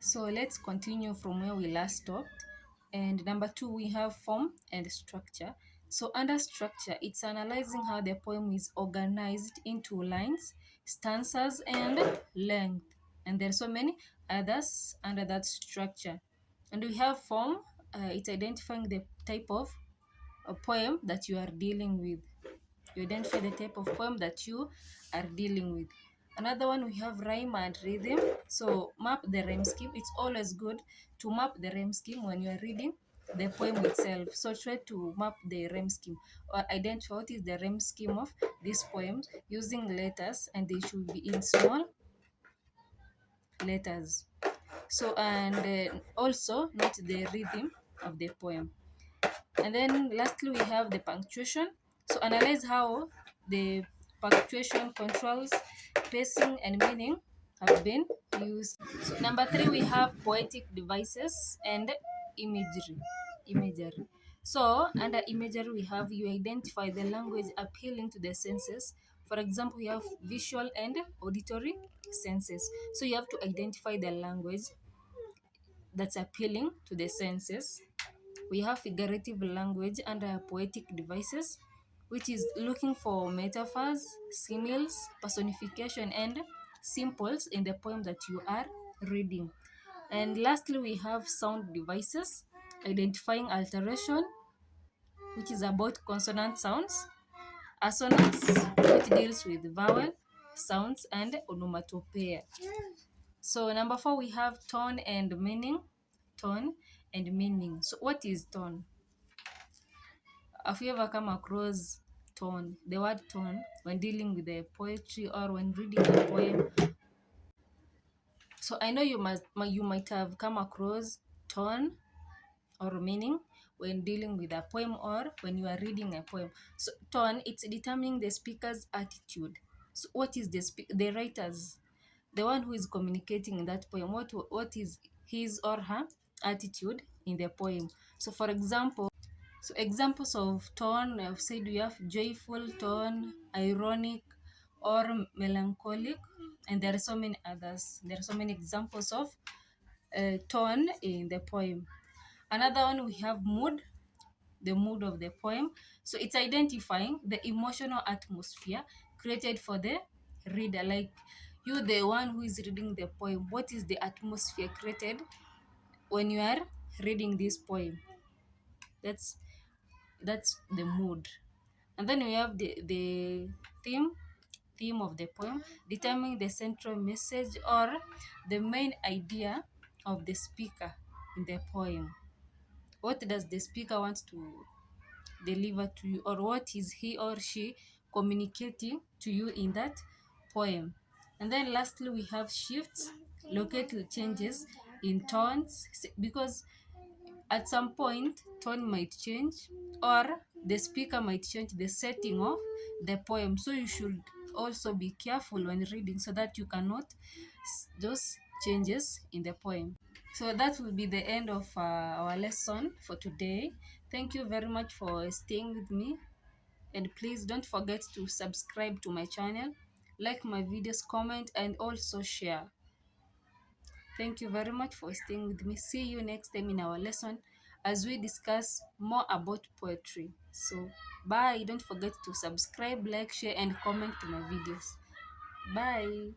So let's continue from where we last stopped. And number 2, we have form and structure. So under structure, it's analyzing how the poem is organized into lines, stanzas, and length. And there are so many others under that structure. And we have form, it's identifying the type of a poem that you are dealing with. You identify the type of poem that you are dealing with. Another one, we have rhyme and rhythm. So map the rhyme scheme. It's always good to map the rhyme scheme when you are reading the poem itself. So try to map the rhyme scheme or identify what is the rhyme scheme of this poem using letters, and they should be in small letters. So and also note the rhythm of the poem. And then lastly, we have the punctuation. So analyze how the punctuation controls pacing and meaning have been used. So number 3, we have poetic devices and imagery. Imagery. So under imagery, we have you identify the language appealing to the senses. For example, we have visual and auditory senses. So you have to identify the language that's appealing to the senses. We have figurative language under poetic devices, which is looking for metaphors, similes, personification, and simples in the poem that you are reading. And lastly, we have sound devices, identifying alteration, which is about consonant sounds, assonance, which deals with vowel sounds, and onomatopoeia. So number 4, we have tone and meaning. Tone and meaning. So what is tone? Have you ever come across tone, the word tone, when dealing with the poetry or when reading a poem? So I know you might have come across tone or meaning when dealing with a poem or when you are reading a poem. So tone, it's determining the speaker's attitude. So what is the writer's, the one who is communicating in that poem? What is his or her attitude in the poem? So for example, so examples of tone, I've said we have joyful tone, ironic, or melancholic, and there are so many others. There are so many examples of tone in the poem. Another one, we have mood, the mood of the poem. So it's identifying the emotional atmosphere created for the reader. Like you, the one who is reading the poem, what is the atmosphere created when you are reading this poem? That's the mood. And then we have the theme of the poem, determining the central message or the main idea of the speaker in the poem. What does the speaker want to deliver to you, or what is he or she communicating to you in that poem? And then lastly, we have shifts, locate changes in tones, because at some point tone might change or the speaker might change the setting of the poem. So you should also be careful when reading so that you cannot those changes in the poem. So that will be the end of our lesson for today. Thank you very much for staying with me, and please don't forget to subscribe to my channel, like my videos, comment, and also share. Thank you very much for staying with me. See you next time in our lesson as we discuss more about poetry. So bye. Don't forget to subscribe, like, share, and comment to my videos. Bye.